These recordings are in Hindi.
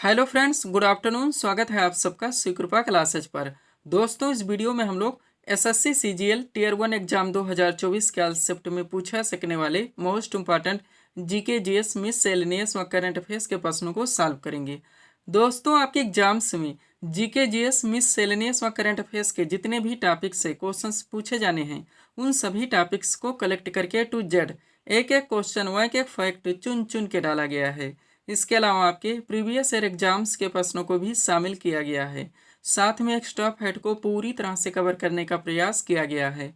Hello friends, good afternoon. स्वागत है आप सबका श्री कृपा क्लासेज पर। दोस्तों, इस वीडियो में हम लोग एसएससी सीजीएल टीयर 1 एग्जाम 2024 के शिफ्ट में पूछा सकने वाले मोस्ट इंपॉर्टेंट जीके जीएस मिससेलेनियस व करंट अफेयर्स के प्रश्नों को सॉल्व करेंगे। दोस्तों, आपके एग्जाम्स में जीके जीएस मिससेलेनियस व करंट अफेयर्स के जितने भी टॉपिक्स से क्वेश्चंस पूछे जाने हैं, उन सभी टॉपिक्स को कलेक्ट करके टू जेड एक एक क्वेश्चन व एक एक फैक्ट चुन चुन के डाला गया है। इसके अलावा आपके प्रीवियस ईयर एग्जाम्स के प्रश्नों को भी शामिल किया गया है। साथ में एक्स्ट्रा फैक्ट को पूरी तरह से कवर करने का प्रयास किया गया है।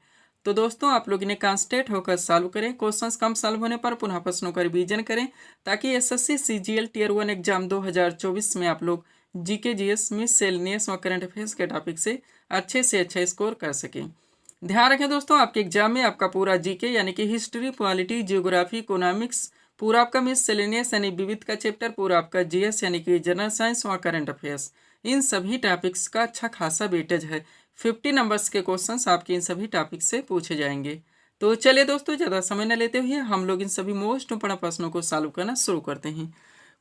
तो दोस्तों, आप लोग इन्हें कॉन्सेंट्रेट होकर सॉल्व करें। क्वेश्चंस कम सॉल्व होने पर पुनः प्रश्नों का रिवीजन करें, ताकि एसएससी सीजीएल टीयर 1 एग्जाम 2024 में आप लोग जीके जीएस मिससेलेनियस व करंट अफेयर्स के टॉपिक से अच्छा स्कोर कर सकें। ध्यान रखें दोस्तों, आपके एग्जाम में आपका पूरा जीके यानी कि हिस्ट्री, पॉलिटी, जियोग्राफी, इकोनॉमिक्स, पूरा आपका मिससेलेनियस यानी विविध का चैप्टर, पूरा आपका जीएस यानी कि जनरल साइंस और करंट अफेयर्स, इन सभी टॉपिक्स का अच्छा खासा वेटेज है। 50 नंबर्स के क्वेश्चंस आपके इन सभी टॉपिक्स से पूछे जाएंगे। तो चलिए दोस्तों, ज़्यादा समय न लेते हुए हम लोग इन सभी मोस्ट इंपोर्टेंट प्रश्नों को सॉल्व करना शुरू करते हैं।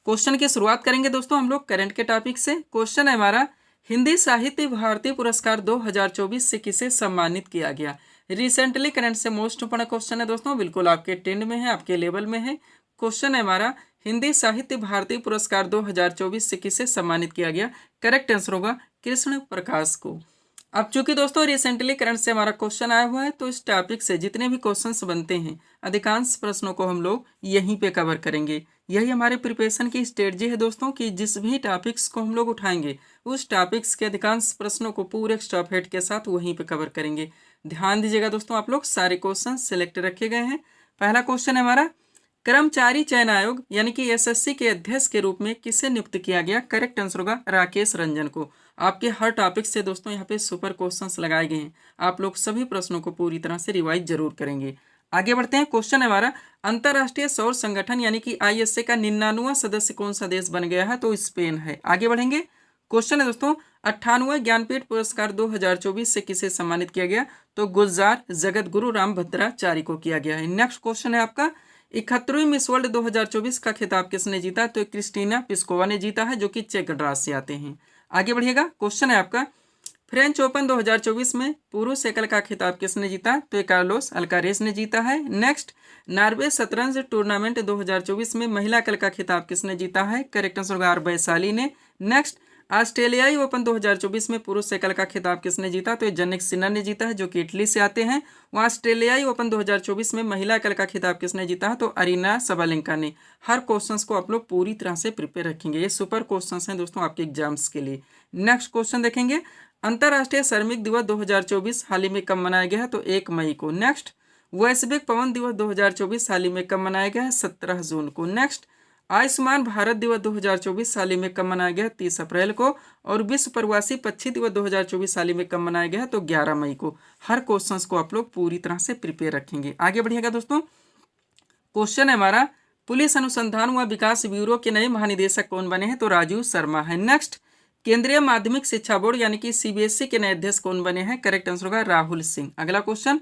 क्वेश्चन की शुरुआत करेंगे दोस्तों हम लोग करंट के टॉपिक से। क्वेश्चन है हमारा, हिंदी साहित्य भारती पुरस्कार 2024 से किसे सम्मानित किया गया। रिसेंटली करंट से मोस्ट इंपोर्टेंट क्वेश्चन है दोस्तों, बिल्कुल आपके ट्रेंड में है, आपके लेवल में है। क्वेश्चन है हमारा, हिंदी साहित्य भारती पुरस्कार 2024 से किसे सम्मानित किया गया। करेक्ट आंसर होगा कृष्ण प्रकाश को। अब चूंकि दोस्तों रिसेंटली करंट से हमारा क्वेश्चन आया हुआ है, तो इस टॉपिक से जितने भी क्वेश्चंस बनते हैं, अधिकांश प्रश्नों को हम लोग यहीं पे कवर करेंगे। यही हमारे प्रिपरेशन की स्ट्रेटजी है दोस्तों, कि जिस भी टॉपिक्स को हम लोग उठाएंगे, उस टॉपिक्स के अधिकांश प्रश्नों को पूरे स्टॉप हेड के साथ वहीं पे कवर करेंगे। ध्यान दीजिएगा दोस्तों, आप लोग सारे क्वेश्चन सिलेक्ट रखे गए हैं। पहला क्वेश्चन है हमारा, कर्मचारी चयन आयोग यानी कि एसएससी के अध्यक्ष के रूप में किसे नियुक्त किया गया। करेक्ट आंसर होगा राकेश रंजन को। आपके हर टॉपिक से दोस्तों यहाँ पे सुपर क्वेश्चंस लगाए गए हैं, आप लोग सभी प्रश्नों को पूरी तरह से रिवाइज जरूर करेंगे। आगे बढ़ते हैं। क्वेश्चन है हमारा, अंतर्राष्ट्रीय सौर संगठन यानी कि आईएसए का 99वां सदस्य कौन सा देश बन गया है। तो स्पेन है। आगे बढ़ेंगे। क्वेश्चन है दोस्तों, 98वां ज्ञानपीठ पुरस्कार 2024 से किसे सम्मानित किया गया। तो गुलजार जगत गुरु रामभद्राचार्य को किया गया है। नेक्स्ट क्वेश्चन है आपका, 71वीं मिस वर्ल्ड 2024 का खिताब किसने जीता। तो क्रिस्टीना पिस्कोवा ने जीता है, जो कि चेक गणराज्य से आते हैं। आगे बढ़िएगा। क्वेश्चन है आपका, फ्रेंच ओपन 2024 में पुरुष एकल का खिताब किसने जीता। तो कार्लोस अल्कारेज ने जीता है। नेक्स्ट, नॉर्वे शतरंज टूर्नामेंट 2024 में महिला एकल का खिताब किसने जीता है। करेक्ट आंसर होगा वैशाली ने। नेक्स्ट, ऑस्ट्रेलियाई ओपन 2024 में पुरुष एकल का खिताब किसने जीता। तो जनिक सिन्नर ने जीता है, जो कि इटली से आते हैं। वहाँ ऑस्ट्रेलियाई ओपन 2024 में महिला एकल का खिताब किसने जीता है। तो अरीना सबालेंका ने। हर क्वेश्चंस को आप लोग पूरी तरह से प्रिपेयर रखेंगे, ये सुपर क्वेश्चंस हैं दोस्तों आपके एग्जाम्स के लिए। नेक्स्ट क्वेश्चन देखेंगे, अंतर्राष्ट्रीय श्रमिक दिवस 2024 हाल ही में कब मनाया गया है। तो 1 मई को। नेक्स्ट, वैश्विक पवन दिवस 2024 हाल ही में कब मनाया गया है। 17 जून को। नेक्स्ट, आयुष्मान भारत दिवस 2024 हाल ही में कब मनाया गया है। 30 अप्रैल को। और विश्व प्रवासी पक्षी दिवस 2024 हाल ही में कब मनाया गया है। तो 11 मई को। हर क्वेश्चंस को आप लोग पूरी तरह से प्रिपेयर रखेंगे। आगे बढ़िएगा दोस्तों। क्वेश्चन है हमारा, पुलिस अनुसंधान व विकास ब्यूरो के नए महानिदेशक कौन बने हैं। तो राजीव शर्मा है। नेक्स्ट, केंद्रीय माध्यमिक शिक्षा बोर्ड यानी कि सीबीएसई के नए अध्यक्ष कौन बने हैं। करेक्ट आंसर होगा राहुल सिंह। अगला क्वेश्चन,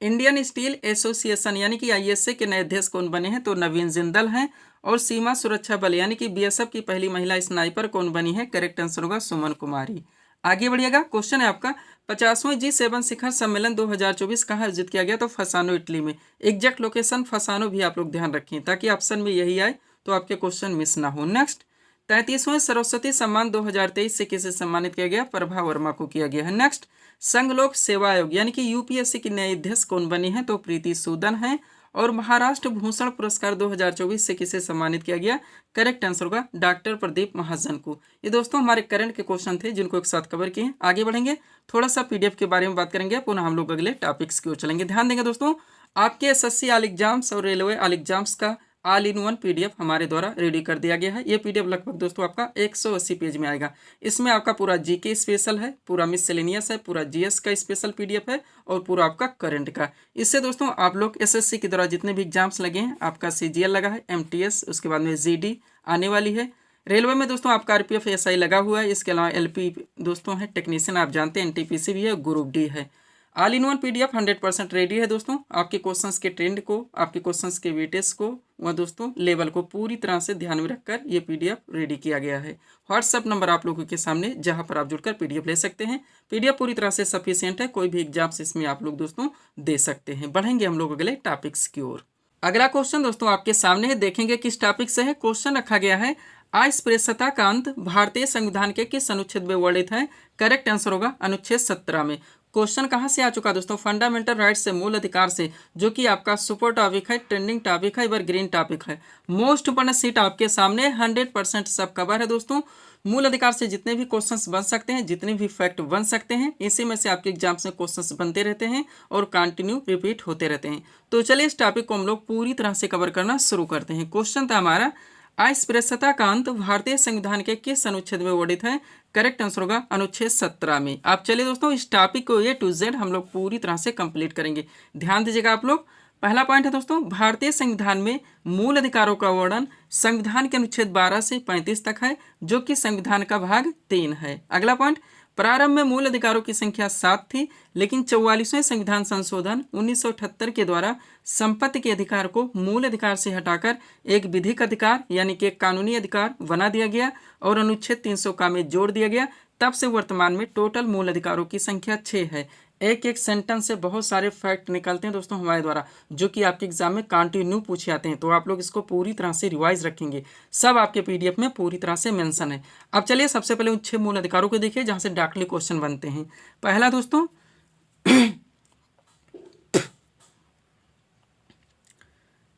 इंडियन स्टील एसोसिएशन यानी कि आईएसए के नए अध्यक्ष कौन बने हैं। तो नवीन जिंदल हैं। और सीमा सुरक्षा बल यानी कि बीएसएफ की पहली महिला स्नाइपर कौन बनी है। करेक्ट आंसर होगा सुमन कुमारी। आगे बढ़िएगा। क्वेश्चन है आपका, 50वां G7 शिखर सम्मेलन 2024 कहाँ आयोजित किया गया। तो फसानो इटली में। एग्जैक्ट लोकेशन फसानो भी आप लोग ध्यान रखें, ताकि ऑप्शन में यही आए तो आपके क्वेश्चन मिस ना हो। नेक्स्ट, 33वां सरस्वती सम्मान 2023 से किसे सम्मानित किया गया। प्रभा वर्मा को किया गया है। नेक्स्ट, संघ लोक सेवा आयोग यानी कि यूपीएससी की नई अध्यक्ष कौन बनी है। तो प्रीति सूदन है। और महाराष्ट्र भूषण पुरस्कार 2024 से किसे सम्मानित किया गया। करेक्ट आंसर होगा डॉक्टर प्रदीप महाजन को। ये दोस्तों हमारे करंट के क्वेश्चन थे, जिनको एक साथ कवर किए। आगे बढ़ेंगे, थोड़ा सा पीडीएफ के बारे में बात करेंगे, पुनः हम लोग अगले टॉपिक्स की ओर चलेंगे। ध्यान देंगे दोस्तों, आपके एसएससी ऑल एग्जाम्स और रेलवे ऑल एग्जाम्स का ऑल इन वन पीडीएफ हमारे द्वारा रेडी कर दिया गया है। ये पीडीएफ लगभग दोस्तों आपका 180 पेज में आएगा। इसमें आपका पूरा जीके स्पेशल है, पूरा मिससेलेनियस है, पूरा जीएस का स्पेशल पीडीएफ है, और पूरा आपका करंट का। इससे दोस्तों आप लोग एसएससी के द्वारा जितने भी एग्जाम्स लगे हैं, आपका सीजीएल लगा है, एमटीएस, उसके बाद में जीडी आने वाली है। रेलवे में दोस्तों आपका आरपीएफ एसआई लगा हुआ है। इसके अलावा एलपी दोस्तों है, टेक्नीशियन आप जानते हैं, एनटीपीसी भी है, ग्रुप डी है। All in one PDF 100% ready है दोस्तों। आपके क्वेश्चंस के ट्रेंड को, आपके क्वेश्चंस के वेटेज को व दोस्तों लेवल को पूरी तरह से ध्यान में रखकर ये PDF रेडी किया गया है। व्हाट्सअप नंबर आप लोगों के सामने, जहां पर आप जुड़कर PDF ले सकते हैं। PDF पूरी तरह से सफिशियंट है, कोई भी एग्जाम्स इसमें आप लोग दोस्तों दे सकते हैं। बढ़ेंगे हम लोग अगले टॉपिक्स की ओर। अगला क्वेश्चन दोस्तों आपके सामने है, देखेंगे किस टॉपिक से है। क्वेश्चन रखा गया है, अस्पृश्यता का अंत भारतीय संविधान के किस अनुच्छेद में वर्णित है। करेक्ट आंसर होगा अनुच्छेद 17 में। क्वेश्चन कहाँ से आ चुका दोस्तों, फंडामेंटल राइट से, मूल अधिकार से, जो कि आपका सुपर टॉपिक है, ट्रेंडिंग टॉपिक है, एवरग्रीन टॉपिक है। मोस्ट इंपोर्टेंट सीट आपके सामने 100% सब कवर है दोस्तों। मूल अधिकार से जितने भी क्वेश्चंस बन सकते हैं, जितने भी फैक्ट बन सकते हैं, इसी में से आपके एग्जाम्स में क्वेश्चंस बनते रहते हैं और कंटिन्यू रिपीट होते रहते हैं। तो चलिए इस टॉपिक को हम लोग पूरी तरह से कवर करना शुरू करते हैं। क्वेश्चन था हमारा, अस्पृश्यता का अंत भारतीय संविधान के किस अनुच्छेद में वर्णित है। करेक्ट आंसर होगा अनुच्छेद 17 में। आप चलिए दोस्तों इस टॉपिक को A to Z हम लोग पूरी तरह से कंप्लीट करेंगे। ध्यान दीजिएगा आप लोग। पहला पॉइंट है दोस्तों, भारतीय संविधान में मूल अधिकारों का वर्णन संविधान के अनुच्छेद 12 से 35 तक है, जो कि संविधान का भाग 3 है। अगला पॉइंट, प्रारंभ में मूल अधिकारों की संख्या 7 थी, लेकिन 44वें संविधान संशोधन 1978 के द्वारा संपत्ति के अधिकार को मूल अधिकार से हटाकर एक विधिक अधिकार यानी कि एक कानूनी अधिकार बना दिया गया और अनुच्छेद 300 का में जोड़ दिया गया। तब से वर्तमान में टोटल मूल अधिकारों की संख्या 6 है। एक एक सेंटेंस से बहुत सारे फैक्ट निकलते हैं दोस्तों हमारे द्वारा, जो कि आपके एग्जाम में कंटिन्यू पूछे जाते हैं। तो आप लोग इसको पूरी तरह से रिवाइज रखेंगे, सब आपके PDF में पूरी तरह से मेंशन है। अब चलिए सबसे पहले उन 6 मूल अधिकारों को देखिए जहां से डायरेक्टली क्वेश्चन बनते हैं। पहला दोस्तों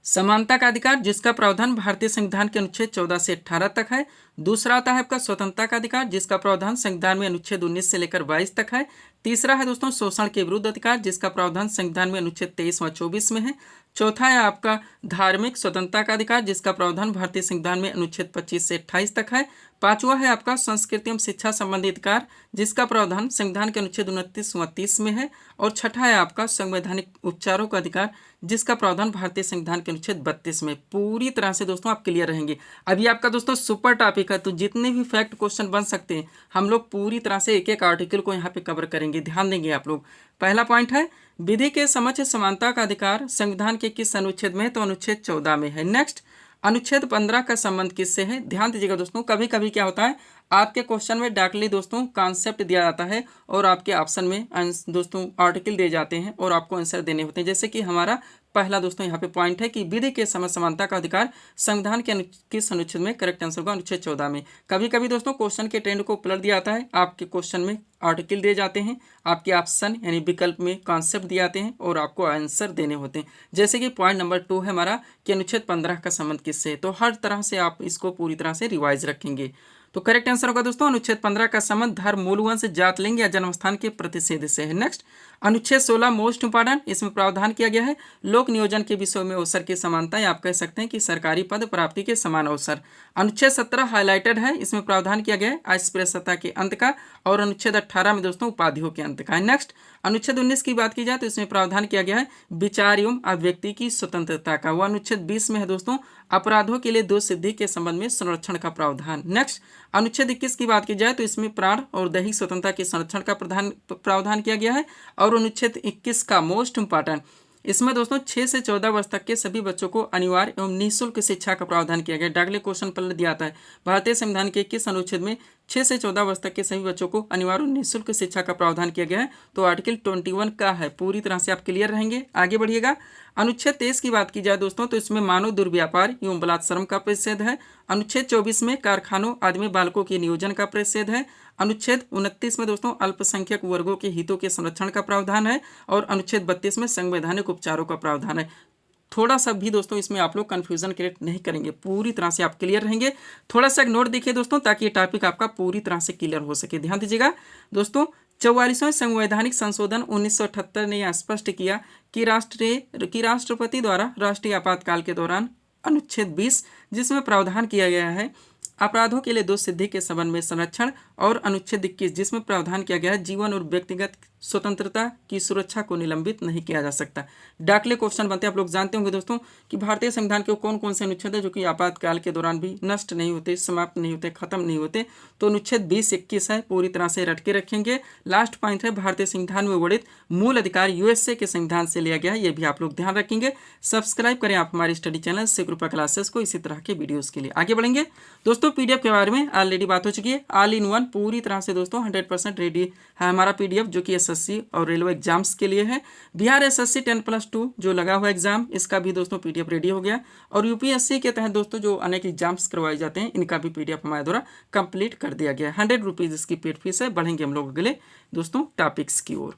समानता का अधिकार, जिसका प्रावधान भारतीय संविधान के अनुच्छेद 14 से 18 तक है। दूसरा आता है आपका स्वतंत्रता का अधिकार, जिसका प्रावधान संविधान में अनुच्छेद 19 से लेकर 22 तक है। तीसरा है दोस्तों शोषण के विरुद्ध अधिकार, जिसका प्रावधान संविधान में अनुच्छेद 23 व 24 में है। चौथा है आपका धार्मिक स्वतंत्रता का अधिकार, जिसका प्रावधान भारतीय संविधान में अनुच्छेद 25 से 28 तक है। पांचवा है आपका संस्कृति एवं शिक्षा संबंधी अधिकार, जिसका प्रावधान संविधान के अनुच्छेद 29 व 30 में है। और छठा है आपका संवैधानिक उपचारों का अधिकार, जिसका प्रावधान भारतीय संविधान के अनुच्छेद 32 में। पूरी तरह से दोस्तों आप क्लियर रहेंगे। अभी आपका दोस्तों सुपर टॉपिक है, तो जितने भी फैक्ट क्वेश्चन बन सकते हैं हम लोग पूरी तरह से एक एक आर्टिकल को यहाँ पे कवर करेंगे। ध्यान देंगे आप लोग। पहला पॉइंट है, विधि के समक्ष समानता का अधिकार संविधान के किस अनुच्छेद में है, तो अनुच्छेद 14 में है। नेक्स्ट, अनुच्छेद 15 का संबंध किससे है। ध्यान दीजिएगा दोस्तों, कभी कभी क्या होता है आपके क्वेश्चन में डायरेक्टली दोस्तों कॉन्सेप्ट दिया जाता है और आपके ऑप्शन में दोस्तों आर्टिकल दिए जाते हैं और आपको आंसर देने होते हैं। जैसे कि हमारा पहला दोस्तों यहाँ पे पॉइंट है कि विधि के समक्ष समानता का अधिकार संविधान के किस अनुच्छेद में। करेक्ट आंसर होगा अनुच्छेद 14 में। कभी कभी दोस्तों क्वेश्चन के ट्रेंड को पलट दिया जाता है, आपके क्वेश्चन में आर्टिकल दिए जाते हैं, आपके ऑप्शन यानी विकल्प में कॉन्सेप्ट दिए जाते हैं और आपको आंसर देने होते हैं। जैसे कि पॉइंट नंबर 2 है हमारा कि अनुच्छेद 15 का संबंध किससे है। तो हर तरह से आप इसको पूरी तरह से रिवाइज रखेंगे। तो करेक्ट आंसर होगा दोस्तों अनुच्छेद 15 का संबंध धर्म, मूल वंश, जात, लिंग या जन्मस्थान के प्रतिषेध से है। नेक्स्ट, अनुच्छेद 16 मोस्ट इंपॉर्टेंट, इसमें प्रावधान किया गया है लोक नियोजन के विषयों में अवसर की समानता, या आप कह सकते हैं कि सरकारी पद प्राप्ति के समान अवसर। अनुच्छेद 17 हाईलाइटेड है, इसमें प्रावधान किया गया है अस्पृश्यता के अंत का और अनुच्छेद 18 में दोस्तों उपाधियों के अंत का है। नेक्स्ट, अनुच्छेद 19 की बात की जाए तो इसमें प्रावधान किया गया है विचार एवं अभिव्यक्ति की स्वतंत्रता का। वह अनुच्छेद 20 में है दोस्तों अपराधों के लिए दोष सिद्धि के संबंध में संरक्षण का प्रावधान। नेक्स्ट, अनुच्छेद 21 की बात की जाए तो इसमें प्राण और दैहिक स्वतंत्रता के संरक्षण का प्रावधान किया गया है। और अनुच्छेद 21 का मोस्ट इंपॉर्टेंट, इसमें दोस्तों 6 से 14 वर्ष तक के सभी बच्चों को अनिवार्य एवं निःशुल्क शिक्षा का प्रावधान किया गया है। डायरेक्टली क्वेश्चन पहले दिया आता है भारतीय संविधान के किस अनुच्छेद में 6 से 14 वर्ष तक के सभी बच्चों को अनिवार्य और निःशुल्क शिक्षा का प्रावधान किया गया है। तो आर्टिकल 21 का है। पूरी तरह से आप क्लियर रहेंगे। आगे बढ़िएगा। अनुच्छेद 23 की बात की जाए दोस्तों तो इसमें मानव दुर्व्यापार एवं बलात्सर्म का प्रतिषेध है। अनुच्छेद 24 में कारखानों आदि में बालकों के नियोजन का प्रतिषेध है। अनुच्छेद 29 में दोस्तों अल्पसंख्यक वर्गों के हितों के संरक्षण का प्रावधान है। और अनुच्छेद 32 में संवैधानिक उपचारों का प्रावधान है। थोड़ा सा भी दोस्तों इसमें आप लोग कन्फ्यूजन क्रिएट नहीं करेंगे, पूरी तरह से आप क्लियर रहेंगे। थोड़ा सा नोट देखिए दोस्तों ताकि ये टॉपिक आपका पूरी तरह से क्लियर हो सके। ध्यान दीजिएगा दोस्तों, 44वें संवैधानिक संशोधन 1978 ने यह स्पष्ट किया कि राष्ट्रपति द्वारा राष्ट्रीय आपातकाल के दौरान अनुच्छेद 20 जिसमें प्रावधान किया गया है अपराधों के लिए दोष सिद्धि के संबंध में संरक्षण, और अनुच्छेद 21 जिसमें प्रावधान किया गया है जीवन और व्यक्तिगत स्वतंत्रता की सुरक्षा को निलंबित नहीं किया जा सकता। डाकले क्वेश्चन बनते हैं, आप लोग जानते होंगे दोस्तों कि भारतीय संविधान के कौन कौन से अनुच्छेद है जो कि आपातकाल के दौरान भी नष्ट नहीं होते, समाप्त नहीं होते, खत्म नहीं होते। तो अनुच्छेद 20-21 है, पूरी तरह से रट के रखेंगे। लास्ट पॉइंट है भारतीय संविधान में वर्णित मूल अधिकार यूएसए के संविधान से लिया गया है, ये भी आप लोग ध्यान रखेंगे। सब्सक्राइब करें आप हमारे स्टडी चैनल शिवकृपा क्लासेस को इसी तरह के वीडियोस के लिए। आगे बढ़ेंगे दोस्तों, पीडीएफ के बारे में ऑलरेडी बात हो चुकी है। ऑल इन वन पूरी तरह से दोस्तों 100% रेडी है हमारा पीडीएफ, जो कि एसएससी और रेलवे एग्जाम्स के लिए है। बिहार एसएससी 10+2 जो लगा हुआ एग्जाम, इसका भी दोस्तों पीडीएफ रेडी हो गया। और यूपीएससी के तहत दोस्तों जो अनेक एग्जाम्स करवाए जाते हैं, इनका भी पीडीएफ हमारे द्वारा कंप्लीट कर दिया गया है। 100 रुपीज़ इसकी पेड फीस है। बढ़ेंगे हम लोग अगले दोस्तों टॉपिक्स की ओर।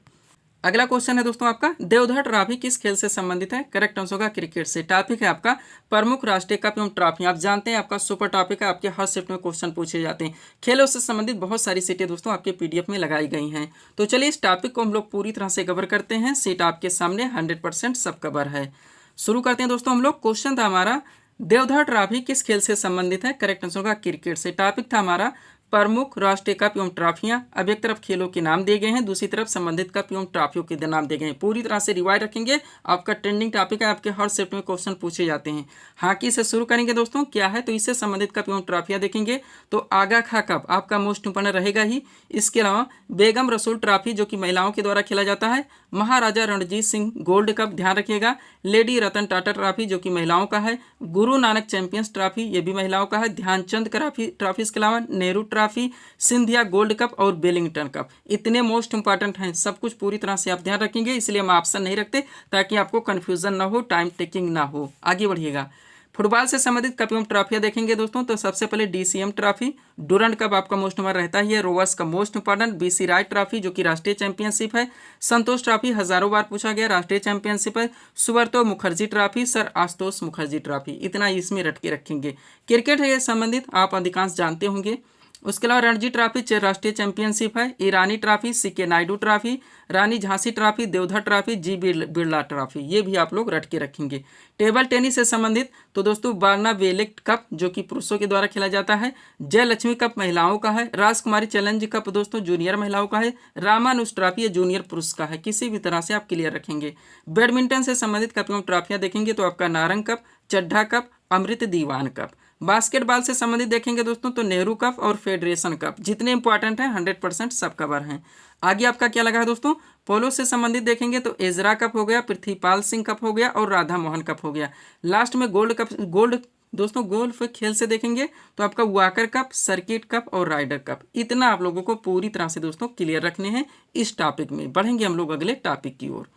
अगला क्वेश्चन है दोस्तों आपका, देवधर ट्रॉफी किस खेल से संबंधित है? करेक्ट आंसर होगा क्रिकेट से। टॉपिक है आपका प्रमुख राष्ट्रीय कप एवं ट्रॉफी। आप जानते हैं आपका सुपर टॉपिक है, आपके हर शिफ्ट में क्वेश्चन पूछे जाते हैं। खेलों से संबंधित बहुत सारी सीटें दोस्तों आपके पीडीएफ में लगाई गई हैं। तो चलिए इस टॉपिक को हम लोग पूरी तरह से कवर करते हैं। सीट आपके सामने 100% सब कवर है। शुरू करते हैं दोस्तों हम लोग। क्वेश्चन था हमारा, देवधर ट्रॉफी किस खेल से संबंधित है? करेक्ट आंसर होगा क्रिकेट से। टॉपिक था हमारा प्रमुख राष्ट्रीय कप एवं ट्रॉफियां। अब एक तरफ खेलों के नाम दिए गए हैं, दूसरी तरफ संबंधित कप एवं ट्रॉफियों के नाम दिए गए हैं। पूरी तरह से रिवाइज रखेंगे, आपका ट्रेंडिंग टॉपिक है, आपके हर शिफ्ट में क्वेश्चन पूछे जाते हैं। हॉकी से शुरू करेंगे दोस्तों, क्या है तो इससे संबंधित कप एवं ट्रॉफियां देखेंगे। तो आगा खा कप आपका मोस्ट इंपोर्टेंट रहेगा ही। इसके अलावा बेगम रसूल ट्रॉफी जो कि महिलाओं के द्वारा खेला जाता है। महाराजा रणजीत सिंह गोल्ड कप ध्यान रखिएगा। लेडी रतन टाटा ट्रॉफी जो कि महिलाओं का है। गुरु नानक चैंपियंस ट्रॉफी ये भी महिलाओं का है। ध्यानचंद ट्रॉफी, इसके अलावा Nehru trophy, Scindia gold cup और वेलिंगटन कप, इतने मोस्ट इंपॉर्टेंट हैं। सब कुछ पूरी तरह से आप ध्यान रखेंगे, इसलिए हम ऑप्शन नहीं रखते ताकि आपको कंफ्यूजन ना हो, टाइम टेकिंग ना हो। आगे बढ़िएगा। फुटबॉल से संबंधित कप एवं ट्रॉफियां देखेंगे दोस्तों। तो सबसे पहले डीसीएम ट्रॉफी, डूरंड कप आपका मोस्ट इंपॉर्टेंट रहता ही है। रोवर्स का मोस्ट इंपॉर्टेंट, बीसी राय ट्रॉफी जो कि राष्ट्रीय चैंपियनशिप है। संतोष ट्रॉफी हजारों बार पूछा गया, राष्ट्रीय चैंपियनशिप है। Subroto Mukherjee trophy, sir Ashutosh Mukherjee trophy, इतना इसमें रट के रखेंगे। क्रिकेट है संबंधित आप अधिकांश जानते होंगे। उसके अलावा रणजी ट्रॉफी राष्ट्रीय चैंपियनशिप है। ईरानी ट्रॉफी, सीके नायडू ट्रॉफी, रानी झांसी ट्रॉफी, देवधर ट्रॉफी, जी बिरला ट्रॉफी, ये भी आप लोग रट के रखेंगे। टेबल टेनिस से संबंधित तो दोस्तों बारना वेलेट कप जो कि पुरुषों के द्वारा खेला जाता है। जयलक्ष्मी कप महिलाओं का है। राजकुमारी चैलेंज कप दोस्तों जूनियर महिलाओं का है। रामानुज ट्रॉफी ये जूनियर पुरुष का है। किसी भी तरह से आप क्लियर रखेंगे। बैडमिंटन से संबंधित कप एवं ट्रॉफियां देखेंगे तो आपका नारंग कप, चड्ढा कप, अमृत दीवान कप। बास्केटबॉल से संबंधित देखेंगे दोस्तों तो नेहरू कप और फेडरेशन कप, जितने इंपॉर्टेंट हैं 100% सब कवर हैं। आगे आपका क्या लगा है दोस्तों? पोलो से संबंधित देखेंगे तो एजरा कप हो गया, पृथ्वीपाल सिंह कप हो गया और राधा मोहन कप हो गया। लास्ट में गोल्ड दोस्तों गोल्फ खेल से देखेंगे तो आपका वाकर कप, सर्किट कप और राइडर कप, इतना आप लोगों को पूरी तरह से दोस्तों क्लियर रखने हैं इस टॉपिक में। बढ़ेंगे हम लोग अगले टॉपिक की ओर।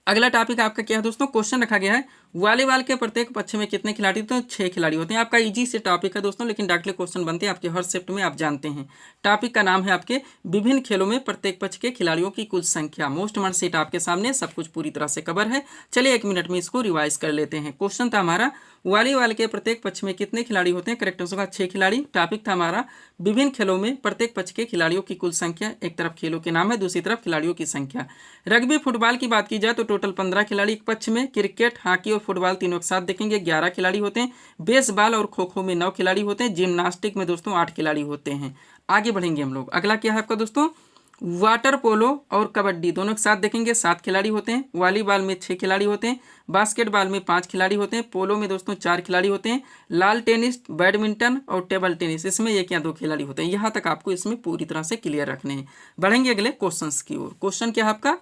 अगला टॉपिक आपका क्या है दोस्तों? क्वेश्चन रखा गया है वॉलीबॉल के प्रत्येक पक्ष में कितने खिलाड़ी होते हैं? 6 खिलाड़ी होते हैं। आपका इजी से टॉपिक है दोस्तों, लेकिन डायरेक्टली क्वेश्चन बनते हैं आपके हर शिफ्ट में, आप जानते हैं। टॉपिक का नाम है आपके विभिन्न खेलों में प्रत्येक पक्ष के खिलाड़ियों की कुल संख्या। मोस्ट इम्पोर्टेंट सीट आपके सामने, सब कुछ पूरी तरह से कवर है। चलिए 1 मिनट में इसको रिवाइज कर लेते हैं। क्वेश्चन था हमारा वॉलीबॉल के प्रत्येक पक्ष में कितने खिलाड़ी होते हैं? करेक्ट आंसर होगा 6 खिलाड़ी। टॉपिक था हमारा विभिन्न खेलों में प्रत्येक पक्ष के खिलाड़ियों की कुल संख्या। एक तरफ खेलों के नाम है, दूसरी तरफ खिलाड़ियों की संख्या। रग्बी फुटबॉल की बात की जाए तो टोटल 15 खिलाड़ी एक पक्ष में। क्रिकेट, हॉकी और फुटबॉल तीनों के साथ देखेंगे 11 खिलाड़ी होते हैं। बेसबॉल और खो खो में 9 खिलाड़ी होते हैं। जिम्नास्टिक में दोस्तों 8 खिलाड़ी होते हैं। आगे बढ़ेंगे हम लोग। अगला क्या है आपका दोस्तों? वाटर पोलो और कबड्डी दोनों के साथ देखेंगे 7 खिलाड़ी होते हैं। वॉलीबॉल में 6 खिलाड़ी होते हैं। बास्केटबॉल में 5 खिलाड़ी होते हैं। पोलो में दोस्तों 4 खिलाड़ी होते हैं। लाल टेनिस, बैडमिंटन और टेबल टेनिस इसमें 1 या 2 खिलाड़ी होते हैं। यहाँ तक आपको इसमें पूरी तरह से क्लियर रखने हैं। बढ़ेंगे अगले क्वेश्चन की ओर। क्वेश्चन क्या है आपका?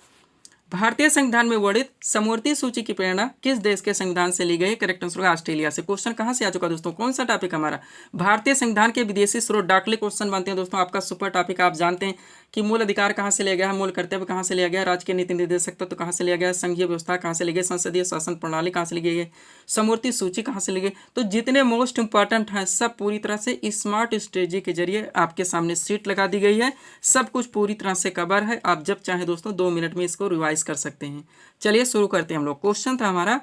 भारतीय संविधान में वर्णित समवर्ती सूची की प्रेरणा किस देश के संविधान से ली गई? करेक्ट आंसर होगा ऑस्ट्रेलिया से। क्वेश्चन कहां से आ चुका दोस्तों? कौन सा टॉपिक हमारा? भारतीय संविधान के विदेशी स्रोत डाकले क्वेश्चन बनते हैं दोस्तों। आपका सुपर टॉपिक आप जानते हैं कि मूल अधिकार कहां से लिया गया है, मूल कर्तव्य कहां से लिया गया, राजकीय नीति निर्देशक तत्व कहां से लिया गया, संघीय व्यवस्था कहां से ली गई, संसदीय शासन प्रणाली कहां से ली गई है, समवर्ती सूची कहां से ली गई। तो जितने मोस्ट इंपॉर्टेंट हैं सब पूरी तरह से स्मार्ट स्ट्रेटजी के जरिए आपके सामने सीट लगा दी गई है। सब कुछ पूरी तरह से कवर है। आप जब चाहें दोस्तों 2 मिनट में इसको रिवाइज कर सकते हैं। चलिए शुरू करते हैं हम लोग। क्वेश्चन था हमारा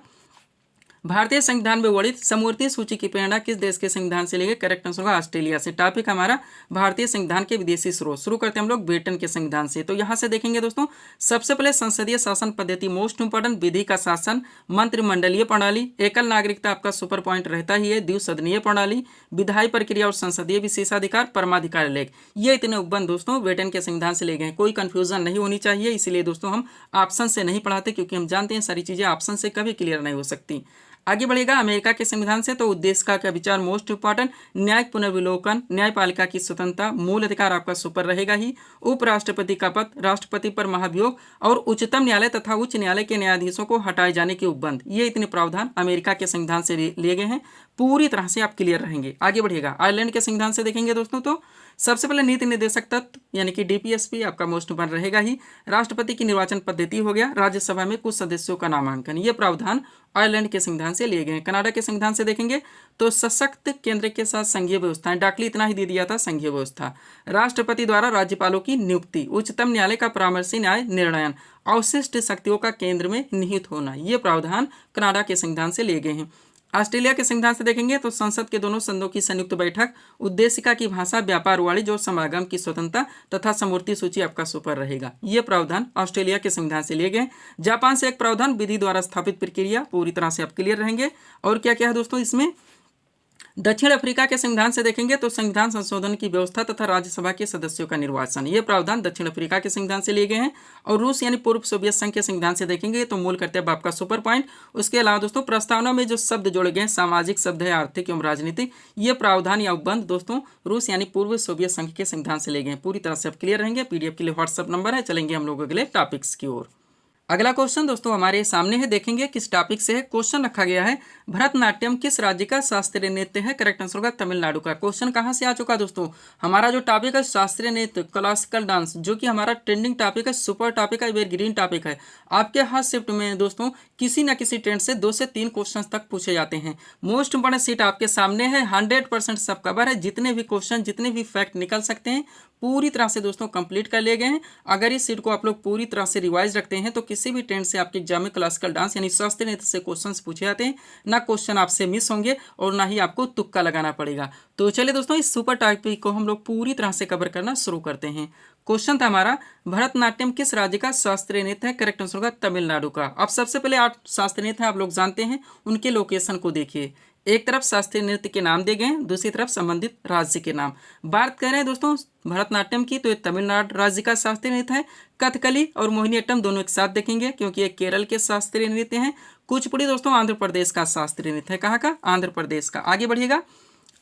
भारतीय संविधान में वर्णित समवर्ती सूची की प्रेरणा किस देश के संविधान से लेंगे? करेक्ट आंसर होगा ऑस्ट्रेलिया से। टॉपिक हमारा भारतीय संविधान के विदेशी स्रोत। शुरू करते हैं हम लोग ब्रिटेन के संविधान से। तो यहाँ से देखेंगे दोस्तों, सबसे पहले संसदीय शासन पद्धति मोस्ट इंपॉर्टेंट, विधि का शासन, मंत्रिमंडलीय प्रणाली, एकल नागरिकता आपका सुपर पॉइंट रहता ही है, द्विसदनीय प्रणाली, विधायी प्रक्रिया और संसदीय विशेषाधिकार, परमाधिकार लेख। ये इतने उपबंध दोस्तों ब्रिटेन के संविधान से ले गए हैं। कोई कंफ्यूजन नहीं होनी चाहिए, इसलिए दोस्तों हम ऑप्शन से नहीं पढ़ाते, क्योंकि हम जानते हैं सारी चीजें ऑप्शन से कभी क्लियर नहीं हो सकती। आगे बढ़ेगा अमेरिका के संविधान से। तो उद्देश्य का विचार मोस्ट इंपॉर्टेंट, न्यायिक पुनर्विलोकन, न्यायपालिका की स्वतंत्रता, मूल अधिकार आपका सुपर रहेगा ही, उपराष्ट्रपति का पद, राष्ट्रपति पर महाभियोग और उच्चतम न्यायालय तथा उच्च न्यायालय के न्यायाधीशों को हटाए जाने के उपबंध। ये इतने प्रावधान अमेरिका के संविधान से लिए गए हैं। पूरी तरह से आप क्लियर रहेंगे। आगे बढ़ेगा आयरलैंड के संविधान से देखेंगे दोस्तों, तो सबसे पहले नीति निर्देशक तत्व यानी कि डीपीएसपी आपका मोस्ट इंपॉर्टेंट रहेगा ही। राष्ट्रपति की निर्वाचन पद्धति हो गया, राज्यसभा में कुछ सदस्यों का नामांकन। ये प्रावधान आयरलैंड के संविधान से लिए गए हैं। कनाडा के संविधान से देखेंगे तो सशक्त केंद्र के साथ संघीय व्यवस्थाएं, डाकली इतना ही दे दिया था संघीय व्यवस्था, राष्ट्रपति द्वारा राज्यपालों की नियुक्ति, उच्चतम न्यायालय का परामर्शी न्याय निर्णयन, अवशिष्ट शक्तियों का केंद्र में निहित होना। ये प्रावधान कनाडा के संविधान से लिए गए हैं। ऑस्ट्रेलिया के संविधान से देखेंगे तो संसद के दोनों सदनों की संयुक्त बैठक, उद्देशिका की भाषा, व्यापार वाणिज्य और समागम की स्वतंत्रता तथा समवर्ती सूची आपका सुपर रहेगा। ये प्रावधान ऑस्ट्रेलिया के संविधान से लिए गए। जापान से एक प्रावधान, विधि द्वारा स्थापित प्रक्रिया, पूरी तरह से आप क्लियर रहेंगे। और क्या क्या है दोस्तों इसमें? दक्षिण अफ्रीका के संविधान से देखेंगे तो संविधान संशोधन की व्यवस्था तथा राज्यसभा के सदस्यों का निर्वाचन। ये प्रावधान दक्षिण अफ्रीका के संविधान से लिए गए हैं। और रूस यानी पूर्व सोवियत संघ के संविधान से देखेंगे तो मूल कर्तव्य आपका सुपर पॉइंट। उसके अलावा दोस्तों प्रस्तावना में जो शब्द जोड़े गए, सामाजिक शब्द है, आर्थिक एवं राजनीतिक, ये प्रावधान या उपबंध दोस्तों रूस यानी पूर्व सोवियत संघ के संविधान से ले गए हैं। पूरी तरह से आप क्लियर रहेंगे। पीडीएफ के लिए व्हाट्सएप नंबर है। चलेंगे हम लोग अगले टॉपिक्स की ओर। अगला क्वेश्चन दोस्तों हमारे सामने है, देखेंगे किस टॉपिक से है। क्वेश्चन रखा गया है, भरतनाट्यम किस राज्य का शास्त्रीय नृत्य है? करेक्ट आंसर होगा तमिलनाडु का। क्वेश्चन कहाँ से आ चुका दोस्तों? हमारा जो टॉपिक है शास्त्रीय नृत्य, क्लासिकल डांस, जो कि हमारा ट्रेंडिंग टॉपिक है, सुपर टॉपिक है, एवरग्रीन टॉपिक है। आपके हर शिफ्ट में दोस्तों किसी न किसी ट्रेंड से 2 से 3 क्वेश्चन तक पूछे जाते हैं। मोस्ट इंपॉर्टेंट सीट आपके सामने है, 100% सब कवर है। जितने भी क्वेश्चन, जितने भी फैक्ट निकल सकते हैं पूरी तरह से दोस्तों कंप्लीट कर लिए गए हैं। अगर इस सीट को आप लोग पूरी तरह से रिवाइज रखते हैं तो किसी भी ट्रेंड से आपके एग्जाम में क्लासिकल डांस यानी शास्त्रीय नृत्य से क्वेश्चंस पूछे जाते हैं। ना क्वेश्चन आपसे मिस होंगे और ना ही आपको तुक्का लगाना पड़ेगा। तो चलिए दोस्तों इस सुपर टॉपिक को हम लोग पूरी तरह से कवर करना शुरू करते हैं। क्वेश्चन था हमारा, भरतनाट्यम किस राज्य का शास्त्रीय नृत्य है? करेक्ट आंसर होगा तमिलनाडु का। अब सबसे पहले 8 शास्त्रीय नृत्य आप लोग जानते हैं, उनके लोकेशन को देखिए। एक तरफ शास्त्रीय नृत्य के नाम दिए गए हैं, दूसरी तरफ संबंधित राज्य के नाम। बात कर रहे हैं दोस्तों भरतनाट्यम की, तो ये तमिलनाडु राज्य का शास्त्रीय नृत्य है। कथकली और मोहिनीअट्टम दोनों एक साथ देखेंगे, क्योंकि ये केरल के शास्त्रीय नृत्य हैं। कुचिपुड़ी दोस्तों आंध्र प्रदेश का शास्त्रीय नृत्य है। कहाँ का? आंध्र प्रदेश का। आगे बढ़िएगा,